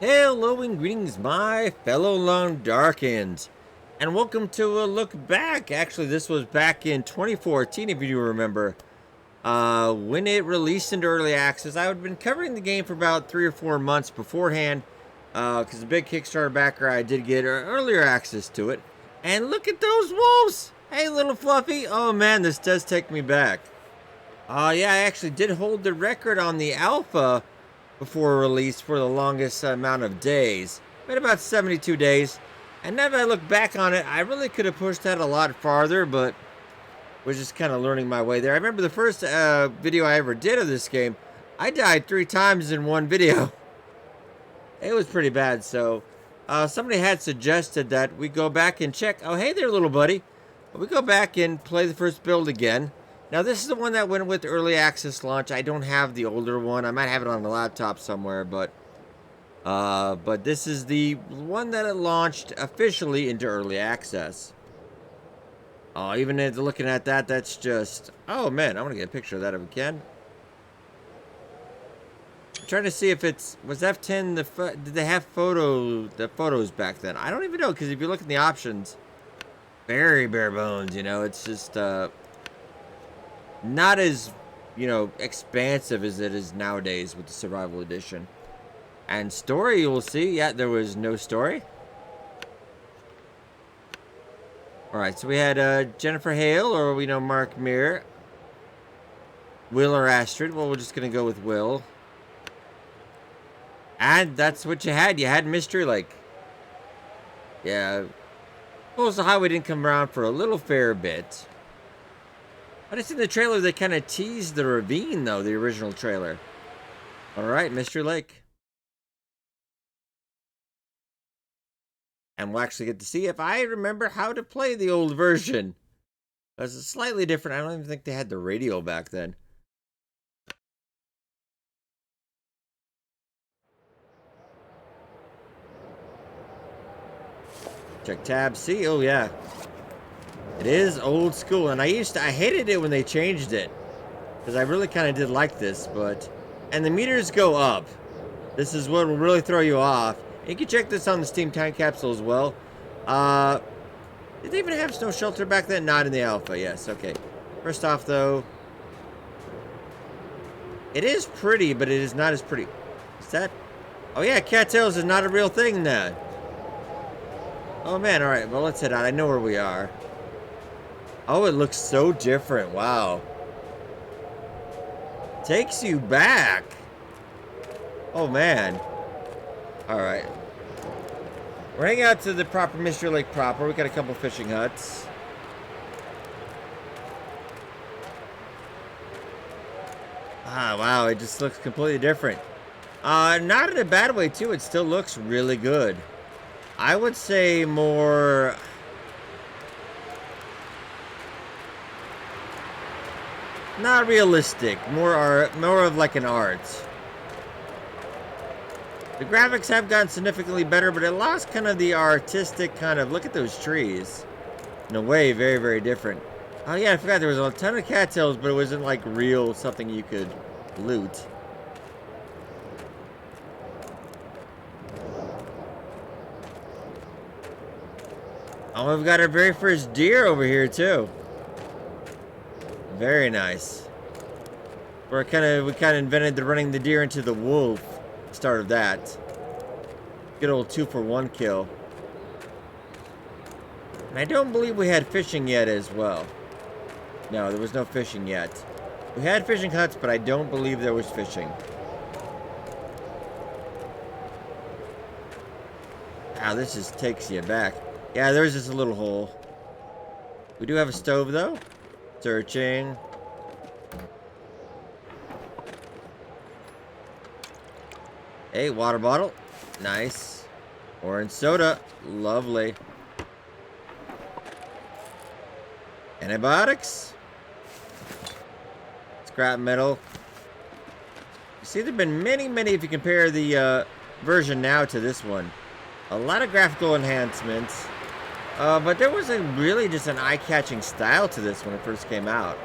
Hello and greetings, my fellow Lone Darkins, and welcome to a look back. Actually, this was back in 2014, if you remember, when it released into early access. I had been covering the game for about 3 or 4 months beforehand, because the big Kickstarter backer, I did get earlier access to it. And look at those wolves! Hey, little Fluffy! Oh man, this does take me back. Yeah, I actually did hold the record on the alpha before release for the longest amount of days. Been about 72 days. And now that I look back on it, I really could have pushed that a lot farther, but was just kind of learning my way there. I remember the first video I ever did of this game, I died 3 times in one video. It was pretty bad, so somebody had suggested that we go back and check. Oh, hey there, little buddy. We go back and play the first build again. Now, this is the one that went with early access launch. I don't have the older one. I might have it on the laptop somewhere, but this is the one that it launched officially into early access. Oh, even looking at that, that's just... Oh, man, I want to get a picture of that if we can. I'm trying to see if it's... Was F10 did they have the photos back then? I don't even know, because if you look at the options, very bare bones, you know? It's just, not as, expansive as it is nowadays with the Survival Edition. And story, you will see, yeah, there was no story. Alright, so we had Jennifer Hale, or we know Mark Muir. Will or Astrid. Well, we're just going to go with Will. And that's what you had. You had Mystery Lake. Yeah. Well, the highway didn't come around for a little fair bit. But it's in the trailer they kind of teased the ravine, though, the original trailer. Alright, Mystery Lake. And we'll actually get to see if I remember how to play the old version. It's slightly different. I don't even think they had the radio back then. Check tab C. Oh, yeah. It is old school. And I hated it when they changed it. Because I really kind of did like this, but... And the meters go up. This is what will really throw you off. You can check this on the Steam Time Capsule as well. Did they even have Snow Shelter back then? Not in the alpha, yes, okay. First off, though, it is pretty, but it is not as pretty. Is that... Oh, yeah, cattails is not a real thing now. Oh, man, alright, well, let's head out. I know where we are. Oh, it looks so different, wow. Takes you back. Oh, man. Alright. We're heading out to the proper Mystery Lake proper. We got a couple fishing huts. Ah, wow, it just looks completely different. Not in a bad way, too. It still looks really good. I would say more... Not realistic. More of like an art. The graphics have gotten significantly better, but it lost kind of the artistic kind of... Look at those trees. In a way, very, very different. Oh, yeah, I forgot there was a ton of cattails, but it wasn't, like, real something you could loot. Oh, we've got our very first deer over here, too. Very nice. We kind of invented the running the deer into the wolf. Start of that. Good old 2-for-1 kill. And I don't believe we had fishing yet as well. No, there was no fishing yet. We had fishing huts, but I don't believe there was fishing. Wow, this just takes you back. Yeah, there's just a little hole. We do have a stove, though. Searching. Hey, water bottle. Nice. Orange soda. Lovely. Antibiotics. Scrap metal. You see, there have been many, if you compare the version now to this one. A lot of graphical enhancements. But there wasn't really just an eye-catching style to this when it first came out.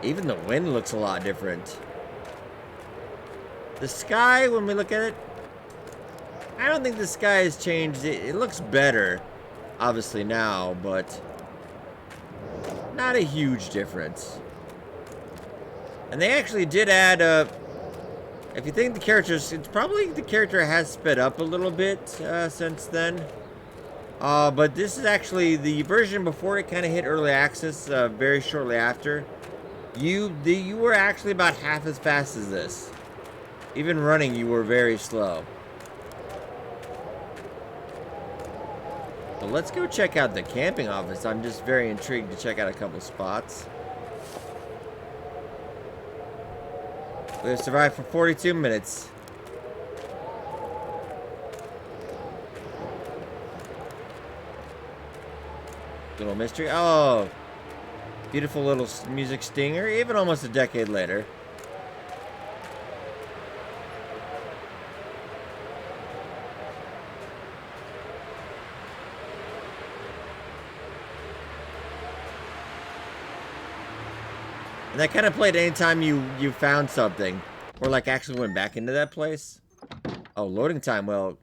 Even the wind looks a lot different. The sky, when we look at it, I don't think the sky has changed. It looks better, obviously, now, but not a huge difference. And they actually did add, if you think the characters, it's probably the character has sped up a little bit since then. But this is actually the version before it kind of hit early access, very shortly after. You were actually about half as fast as this. Even running, you were very slow. So let's go check out the camping office. I'm just very intrigued to check out a couple spots. We've survived for 42 minutes. Little mystery. Oh, beautiful little music stinger, even almost a decade later. And that kind of played anytime you found something, or like actually went back into that place. Oh, loading time. Well,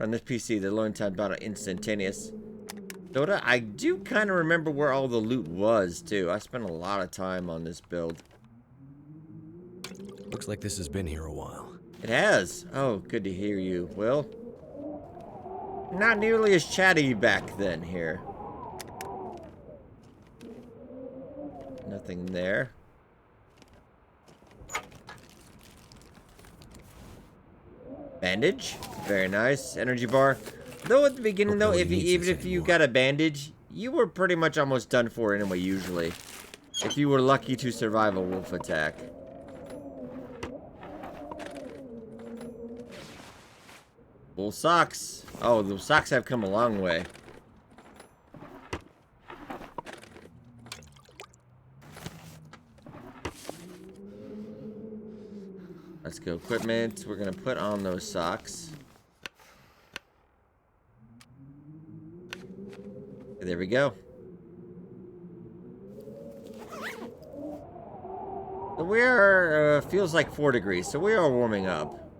on this PC, the loading time is about instantaneous. Dota, I do kind of remember where all the loot was too. I spent a lot of time on this build. Looks like this has been here a while. It has. Oh, good to hear you, Will. Not nearly as chatty back then here. Nothing there. Bandage. Very nice. Energy bar. Though at the beginning, though, even if you got a bandage, you were pretty much almost done for anyway, usually. If you were lucky to survive a wolf attack. Wool socks. Oh, those socks have come a long way. Let's go equipment. We're gonna put on those socks. There we go. So we are, feels like 4 degrees, so we are warming up.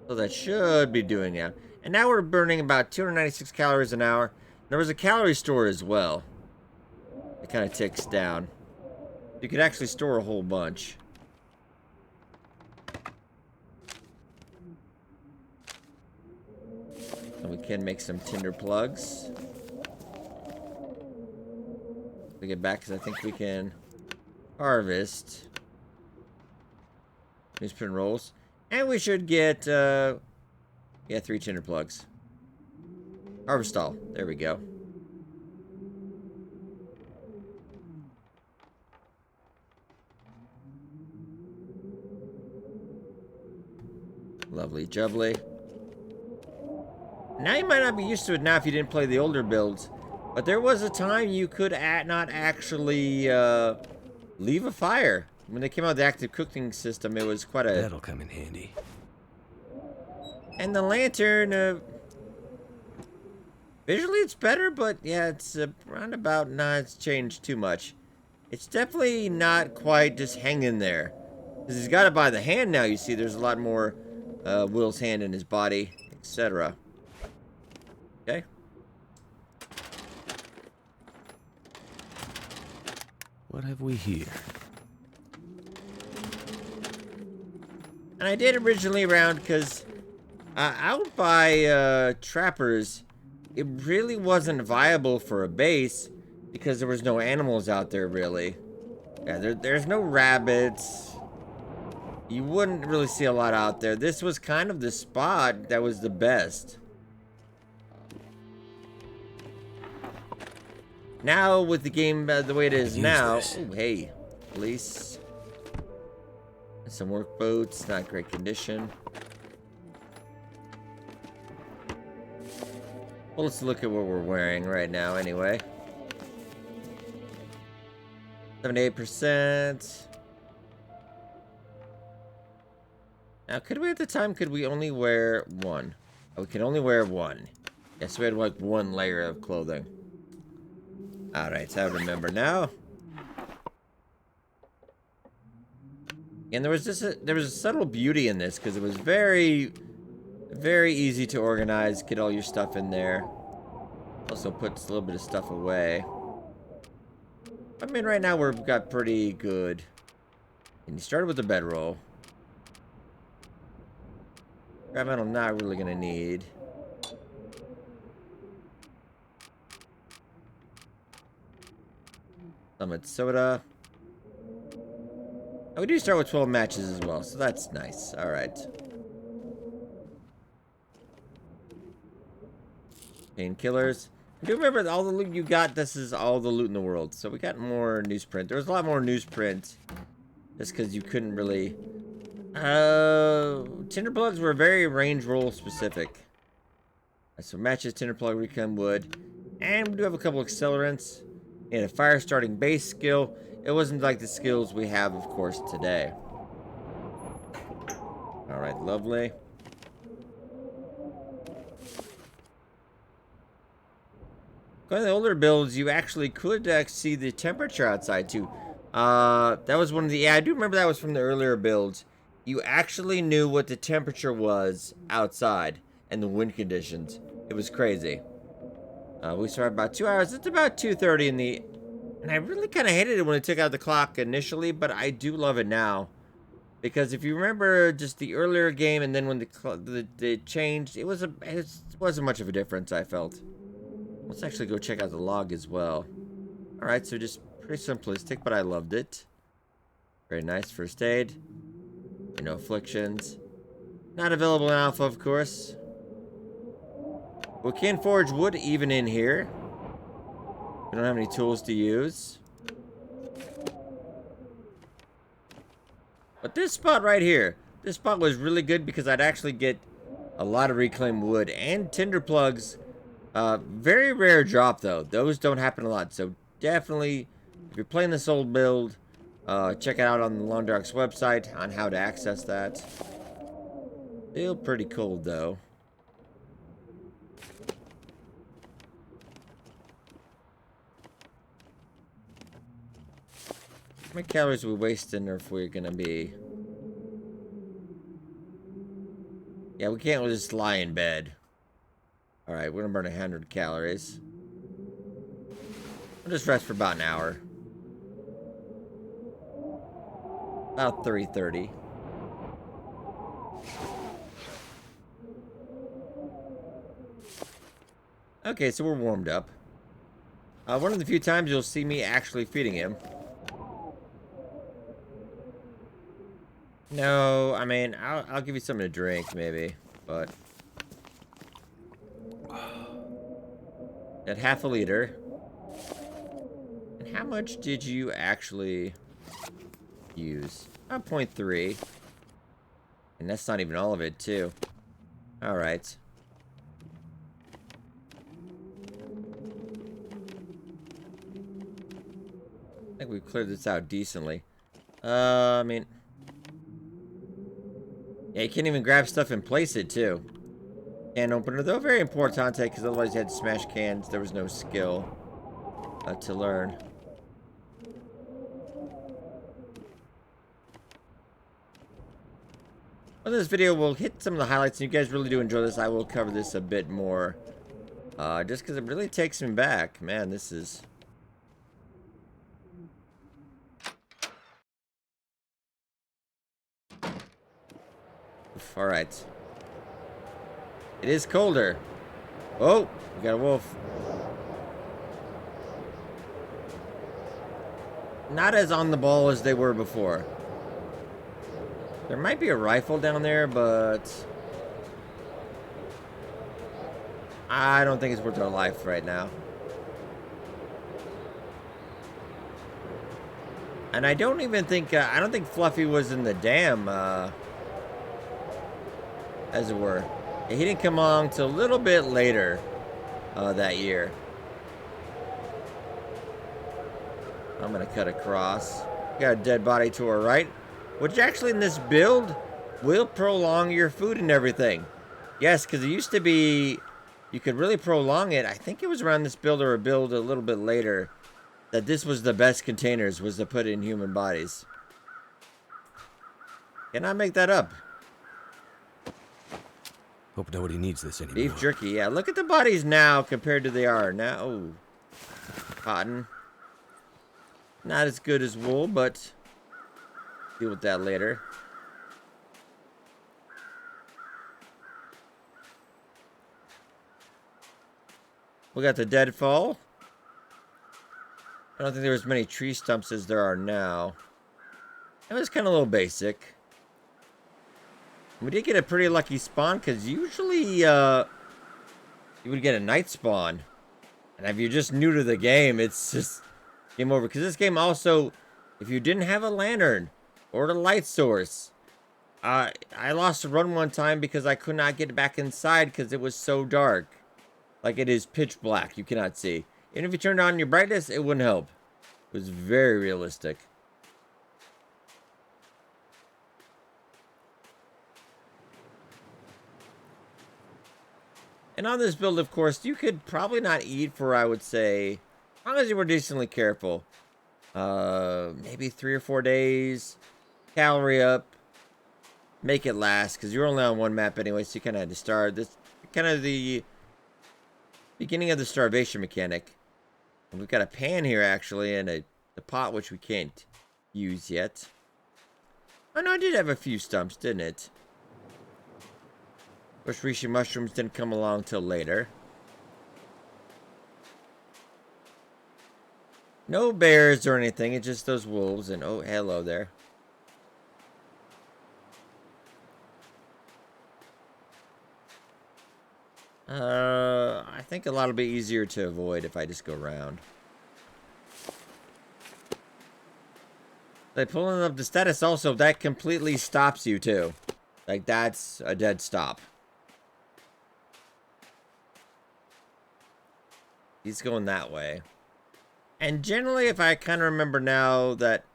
So that should be doing it. And now we're burning about 296 calories an hour. There was a calorie store as well. It kind of ticks down. You could actually store a whole bunch. And we can make some tinder plugs. We get back, because I think we can harvest newsprint rolls. And we should get, yeah, 3 tinder plugs. Harvest all. There we go. Lovely jubbly. Now you might not be used to it now if you didn't play the older builds, but there was a time you could not actually leave a fire. When they came out with the active cooking system, it was quite a... That'll come in handy. And the lantern, visually it's better, but yeah, it's around about, nah, it's changed too much. It's definitely not quite just hanging there. Because he's got it by the hand now, you see. There's a lot more Will's hand in his body, etc. Okay. What have we here? And I did originally around because out by Trappers, it really wasn't viable for a base because there was no animals out there really. Yeah, there's no rabbits. You wouldn't really see a lot out there. This was kind of the spot that was the best. Now with the game the way it is now, oh hey, police. Some work boots, not great condition. Well, let's look at what we're wearing right now anyway. 78%. Now, could we at the time, could we only wear one? Oh, we can only wear one. Yes, we had like one layer of clothing. Alright, so I remember now. And there was a subtle beauty in this because it was very, very easy to organize, get all your stuff in there. Also puts a little bit of stuff away. I mean, right now we've got pretty good. And you started with the bedroll. Scrap metal I'm not really gonna need. Summit soda. Oh, we do start with 12 matches as well, so that's nice. Alright. Painkillers. I do remember that all the loot you got, this is all the loot in the world. So we got more newsprint. There was a lot more newsprint. Just because you couldn't really... tinder plugs were very range roll specific. So matches, tinder plug, reclaim wood. And we do have a couple accelerants. And a fire starting base skill. It wasn't like the skills we have, of course, today. Alright, lovely. Going to the older builds, you actually could see the temperature outside, too. That was one of the... Yeah, I do remember that was from the earlier builds. You actually knew what the temperature was outside and the wind conditions. It was crazy. We started about 2 hours. It's about 2:30 in the... And I really kind of hated it when it took out the clock initially, but I do love it now. Because if you remember just the earlier game and then when the changed, it wasn't much of a difference, I felt. Let's actually go check out the log as well. Alright, so just pretty simplistic, but I loved it. Very nice. First aid. No afflictions. Not available in alpha, of course. We can forge wood even in here. We don't have any tools to use. But this spot right here, this spot was really good because I'd actually get a lot of reclaimed wood and tinder plugs. Very rare drop though. Those don't happen a lot. So definitely, if you're playing this old build, check it out on the Long Dark's website on how to access that. Still pretty cold though. How many calories are we wasting if we're gonna be... Yeah, we can't just lie in bed. Alright, we're gonna burn 100 calories. We'll just rest for about an hour. About 3:30. Okay, so we're warmed up. One of the few times you'll see me actually feeding him. No, I mean, I'll give you something to drink, maybe, but... At half a liter. And how much did you actually use? About 0.3. And that's not even all of it, too. Alright. I think we've cleared this out decently. I mean... Yeah, you can't even grab stuff and place it, too. Can opener, though, very important, because otherwise you had to smash cans. There was no skill to learn. On this video, we'll hit some of the highlights, and you guys really do enjoy this. I will cover this a bit more, just because it really takes me back. Man, this is... Alright. It is colder. Oh, we got a wolf. Not as on the ball as they were before. There might be a rifle down there, but... I don't think it's worth our life right now. And I don't even think... I don't think Fluffy was in the dam, as it were. He didn't come along till a little bit later that year. I'm gonna cut across. Got a dead body to our right, which actually in this build will prolong your food and everything. Yes, because it used to be you could really prolong it. I think it was around this build or a build a little bit later that this was the best containers, was to put in human bodies. Cannot make that up. Hope nobody needs this anymore. Beef jerky, yeah. Look at the bodies now compared to they are now. Oh, cotton. Not as good as wool, but deal with that later. We got the deadfall. I don't think there was many tree stumps as there are now. It was kind of a little basic. We did get a pretty lucky spawn, because usually you would get a night spawn. And if you're just new to the game, it's just game over. Because this game also, if you didn't have a lantern or a light source, I lost a run one time because I could not get back inside because it was so dark. Like, it is pitch black. You cannot see. Even if you turned on your brightness, it wouldn't help. It was very realistic. And on this build, of course, you could probably not eat for, I would say, as long as you were decently careful. Maybe 3 or 4 days. Calorie up. Make it last, because you're only on one map anyway, so you kind of had to start. This kind of the beginning of the starvation mechanic. And we've got a pan here, actually, and a pot, which we can't use yet. Oh, no, I did have a few stumps, didn't it? Of course, reishi mushrooms didn't come along till later. No bears or anything, it's just those wolves, and oh, hello there. I think a lot will be easier to avoid if I just go around. Like, pulling up the status also, that completely stops you too. Like, that's a dead stop. He's going that way. And generally, if I kind of remember now, that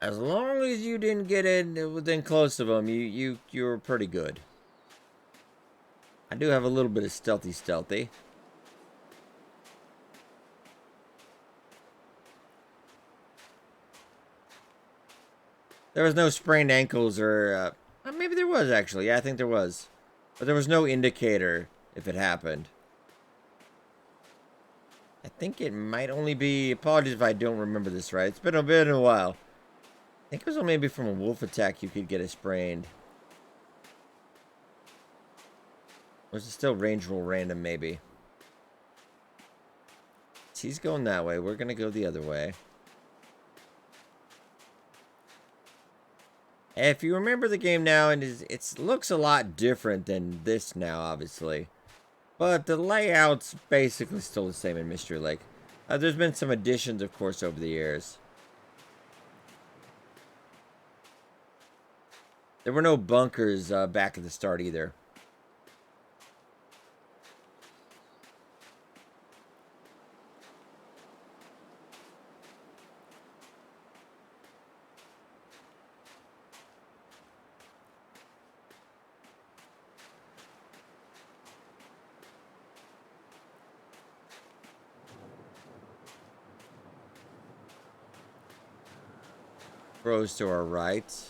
as long as you didn't get in within close of him, you were pretty good. I do have a little bit of stealthy. There was no sprained ankles or... maybe there was, actually. Yeah, I think there was. But there was no indicator if it happened. I think it might only be... Apologies if I don't remember this right. It's been a while. I think it was only maybe from a wolf attack you could get a sprained. Or is it still range roll random, maybe? He's going that way. We're going to go the other way. If you remember the game now, and it looks a lot different than this now, obviously. But the layout's basically still the same in Mystery Lake. There's been some additions, of course, over the years. There were no bunkers back at the start either. Crows to our right.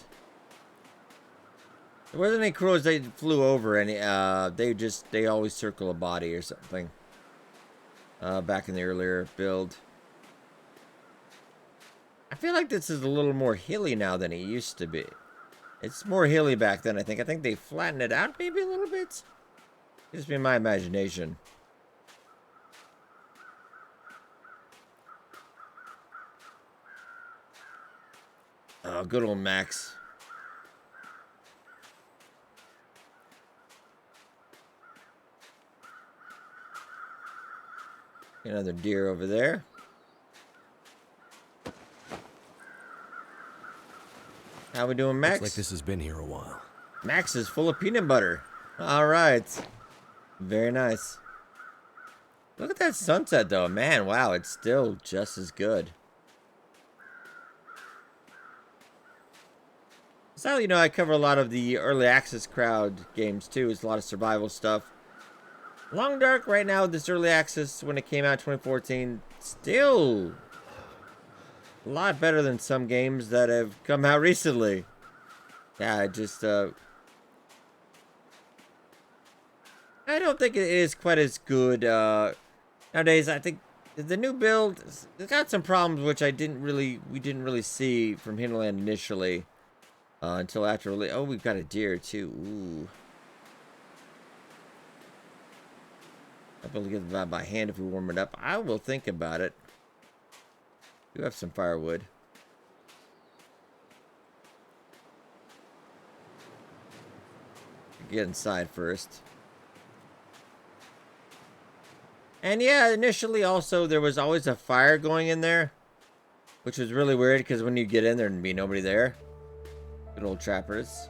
There wasn't any crows that flew over any. They always circle a body or something. Back in the earlier build. I feel like this is a little more hilly now than it used to be. It's more hilly back then, I think. I think they flattened it out maybe a little bit. Could just be my imagination. Oh, good old Max. Another deer over there. How we doing, Max? Looks like this has been here a while. Max is full of peanut butter. All right. Very nice. Look at that sunset, though. Man, wow, it's still just as good. So, you know, I cover a lot of the early access crowd games, too. It's a lot of survival stuff. Long Dark, right now, this early access, when it came out in 2014, still a lot better than some games that have come out recently. Yeah, I just, I don't think it is quite as good, nowadays. I think the new build, it's got some problems which we didn't really see from Hinterland initially, until after, oh, we've got a deer, too. Ooh. I'll be able to get that by hand if we warm it up. I will think about it. Do have some firewood. Get inside first. And yeah, initially also there was always a fire going in there, which was really weird because when you get in there'd be nobody there. Good old trappers.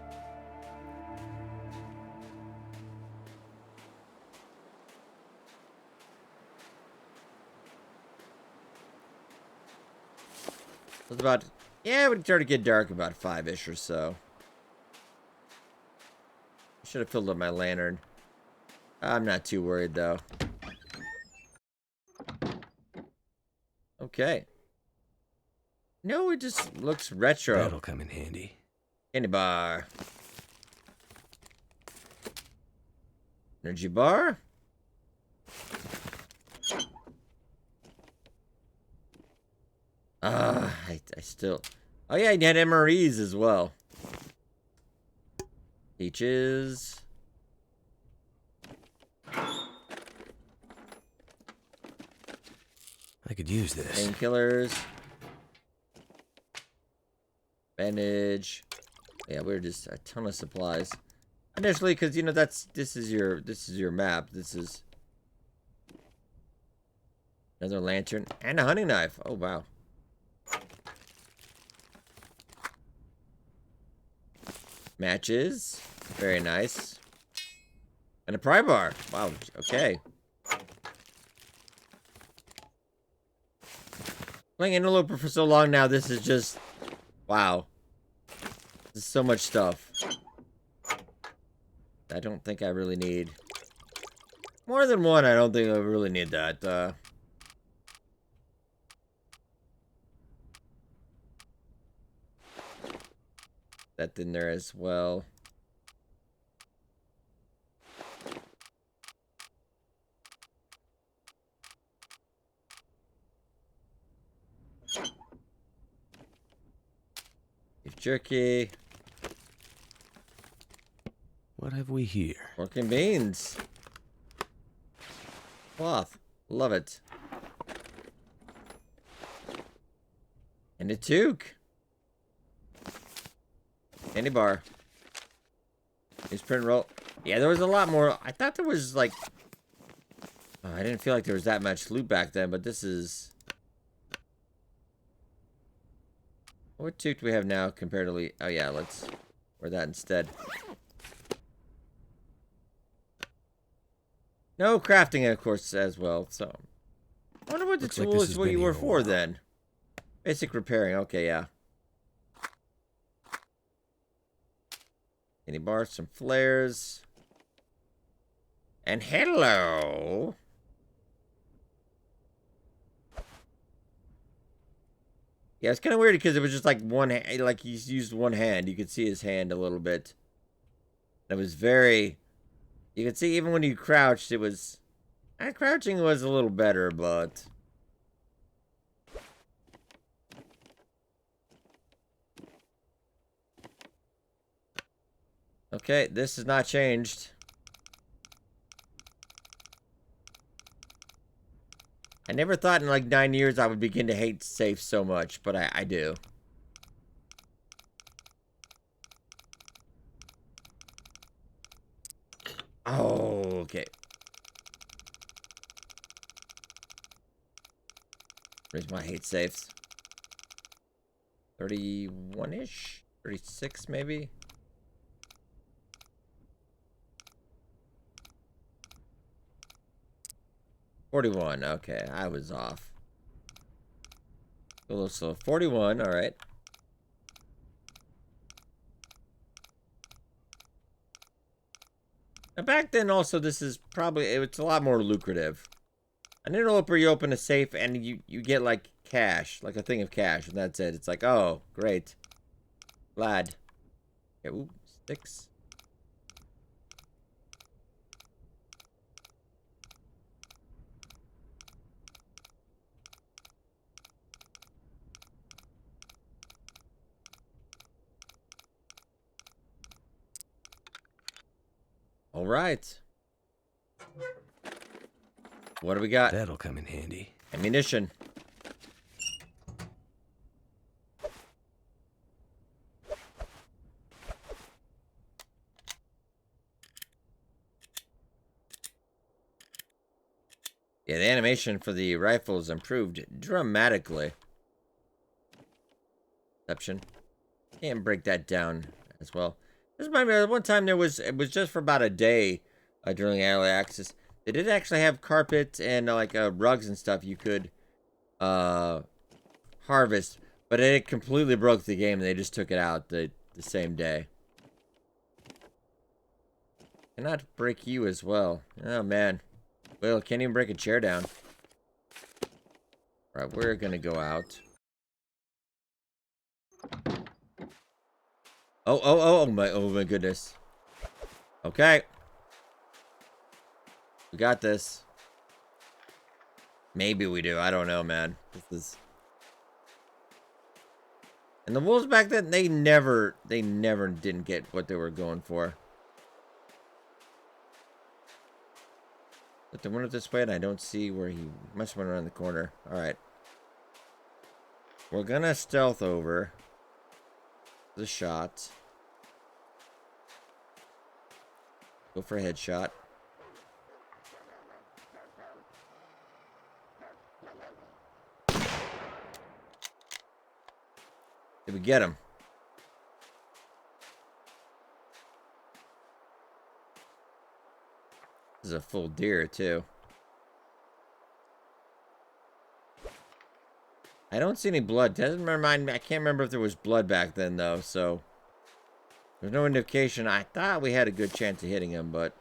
It was about, yeah, it would start to get dark about 5-ish or so. Should have filled up my lantern. I'm not too worried though. Okay. No, it just looks retro. That'll come in handy. Candy bar. Energy bar. I still... Oh yeah, you had MREs as well. Peaches. I could use this. Painkillers. Bandage. Yeah, we're just a ton of supplies. Initially, because you know this is your map. This is another lantern and a hunting knife. Oh wow. Matches. Very nice. And a pry bar. Wow, okay. Playing Interloper for so long now, this is just... Wow. This is so much stuff. I don't think I really need... More than one, I don't think I really need that. That in there as well. Beef jerky. What have we here? Pork and beans. Cloth. Love it. And a toque. Candy bar. Newsprint roll. Yeah, there was a lot more. I thought there was like... Oh, I didn't feel like there was that much loot back then, but this is... What toque do we have now comparatively? Oh yeah, let's wear that instead. No crafting, of course, as well, so... I wonder what the tool is what you were for, then. Basic repairing, okay, yeah. Any bars, some flares. And hello! Yeah, it's kind of weird because it was just like one hand, like he used one hand. You could see his hand a little bit. It was very... You could see even when you crouched, it was... crouching was a little better, but... Okay, this has not changed. I never thought in like 9 years I would begin to hate safes so much, but I do. Oh, okay. Where's my hate safes? 31-ish? 36 maybe? $41, okay, I was off. A little slow. 41, alright. Now back then also this is probably, it's a lot more lucrative. An interloper, you open a safe and you get like cash, like a thing of cash, and that's it. It's like, oh, great. Glad. Yeah, ooh, sticks. All right. What do we got? That'll come in handy. Ammunition. Yeah, the animation for the rifle is improved dramatically. Exception. Can't break that down as well. This reminds me of one time it was just for about a day during early access. They did actually have carpet and like rugs and stuff you could harvest, but it completely broke the game. They just took it out the same day. Cannot break you as well. Oh man. Well, can't even break a chair down. All right, we're gonna go out. Oh my goodness. Okay. We got this. Maybe we do. I don't know, man. This is... And the wolves back then, they never didn't get what they were going for. But they went up this way, and I don't see where he must have went around the corner. All right. We're gonna stealth over the shot. Go for a headshot. Did we get him? This is a full deer, too. I don't see any blood. Doesn't remind me. I can't remember if there was blood back then, though, so... There's no indication. I thought we had a good chance of hitting him, but...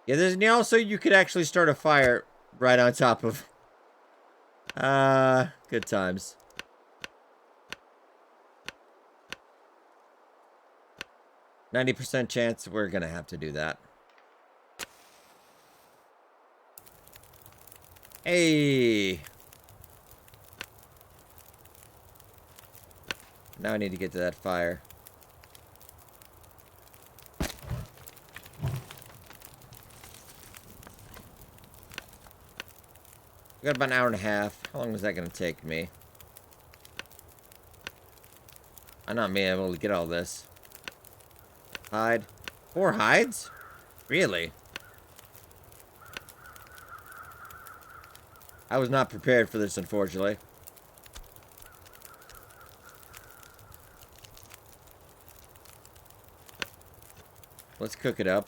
Yeah, there's also you could actually start a fire right on top of... good times. %90 chance we're gonna have to do that. Hey! Now I need to get to that fire. We got about an hour and a half. How long was that gonna take me? I'm not being able to get all this. Hide. 4 hides? Really? I was not prepared for this, unfortunately. Let's cook it up.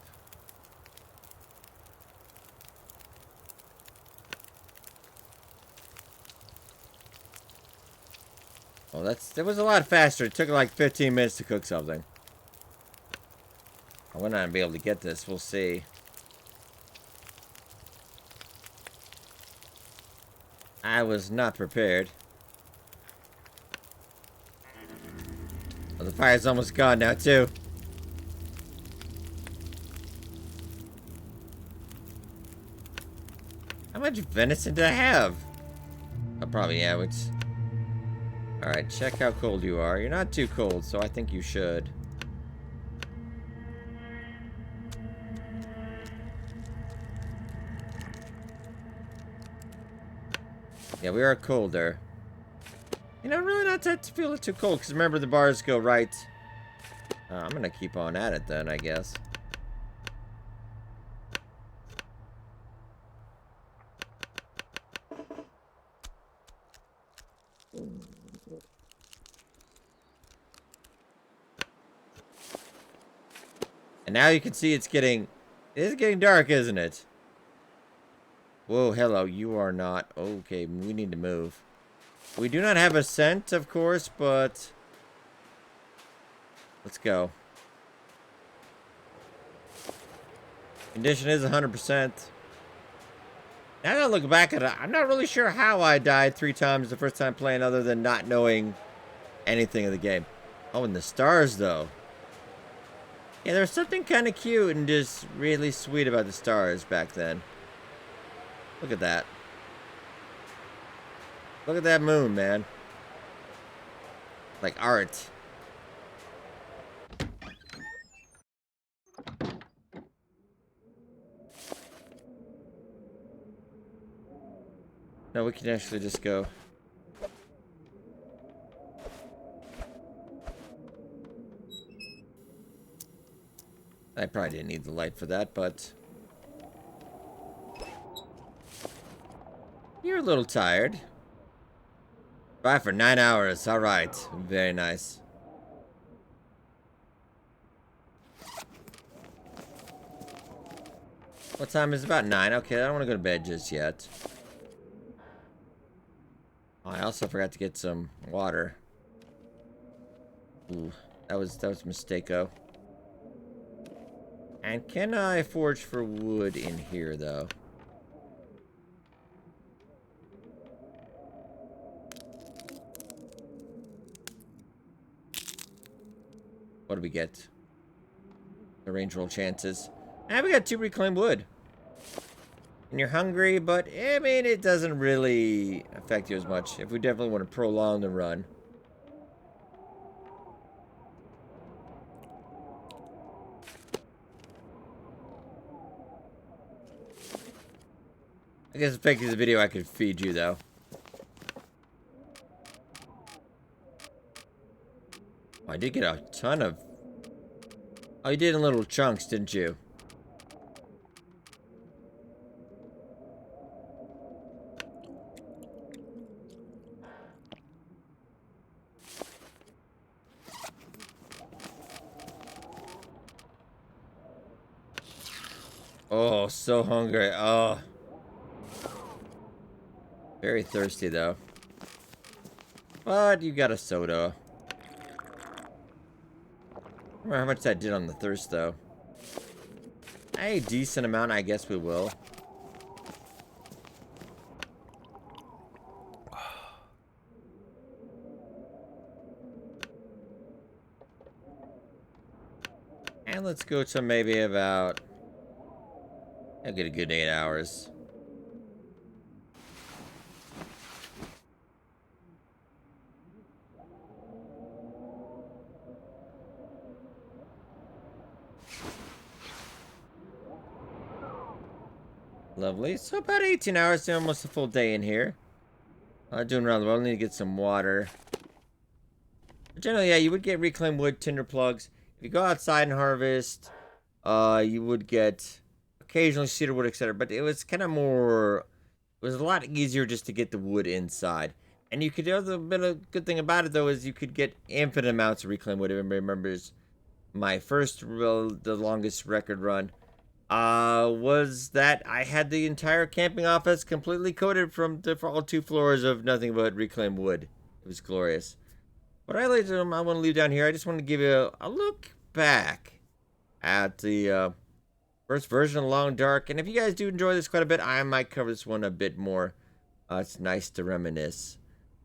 Oh, that was a lot faster. It took like 15 minutes to cook something. I might not be able to get this. We'll see. I was not prepared. Oh, the fire's almost gone now, too. How much venison do I have? Oh, probably, yeah, it's... Alright, check how cold you are. You're not too cold, so I think you should. Yeah, we are colder. You know, really not to feel it too cold, because remember the bars go right. I'm gonna keep on at it then, I guess. And now you can see it is getting dark, isn't it? Whoa, hello, you are not. Okay, we need to move. We do not have a scent, of course, but... Let's go. Condition is 100%. Now that I look back at it, I'm not really sure how I died 3 times the first time playing other than not knowing anything of the game. Oh, and the stars, though. Yeah, there's something kind of cute and just really sweet about the stars back then. Look at that. Look at that moon, man. Like art. No, we can actually just go. I probably didn't need the light for that, but... You're a little tired. Bye for 9 hours. Alright. Very nice. What time is it? About 9. Okay, I don't want to go to bed just yet. Oh, I also forgot to get some water. Ooh, that was a mistake-o. And can I forge for wood in here, though? What do we get? The range roll chances. And we got 2 reclaimed wood. And you're hungry, but, I mean, it doesn't really affect you as much. If we definitely want to prolong the run. I guess if making the video, I could feed you, though. Oh, I did get a ton of... Oh, you did in little chunks, didn't you? Oh, so hungry. Oh. Very thirsty, though. But you got a soda. I don't remember how much that did on the thirst, though. A decent amount, I guess we will. And let's go to maybe about... I'll get a good 8 hours. Lovely. So about 18 hours, so almost a full day in here. Doing rather well. Need to get some water. But generally, yeah, you would get reclaimed wood, tinder plugs. If you go outside and harvest, you would get occasionally cedar wood, etc. But it was kind of more... It was a lot easier just to get the wood inside. And you could... The other bit of good thing about it, though, is you could get infinite amounts of reclaimed wood. Everybody remembers my first, the longest record run. Was that I had the entire camping office completely coated from for all 2 floors of nothing but reclaimed wood. It was glorious. But I want to leave down here. I just want to give you a look back at the first version of Long Dark. And if you guys do enjoy this quite a bit, I might cover this one a bit more. It's nice to reminisce.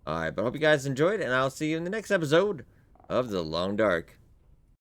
Alright, but I hope you guys enjoyed, and I'll see you in the next episode of The Long Dark.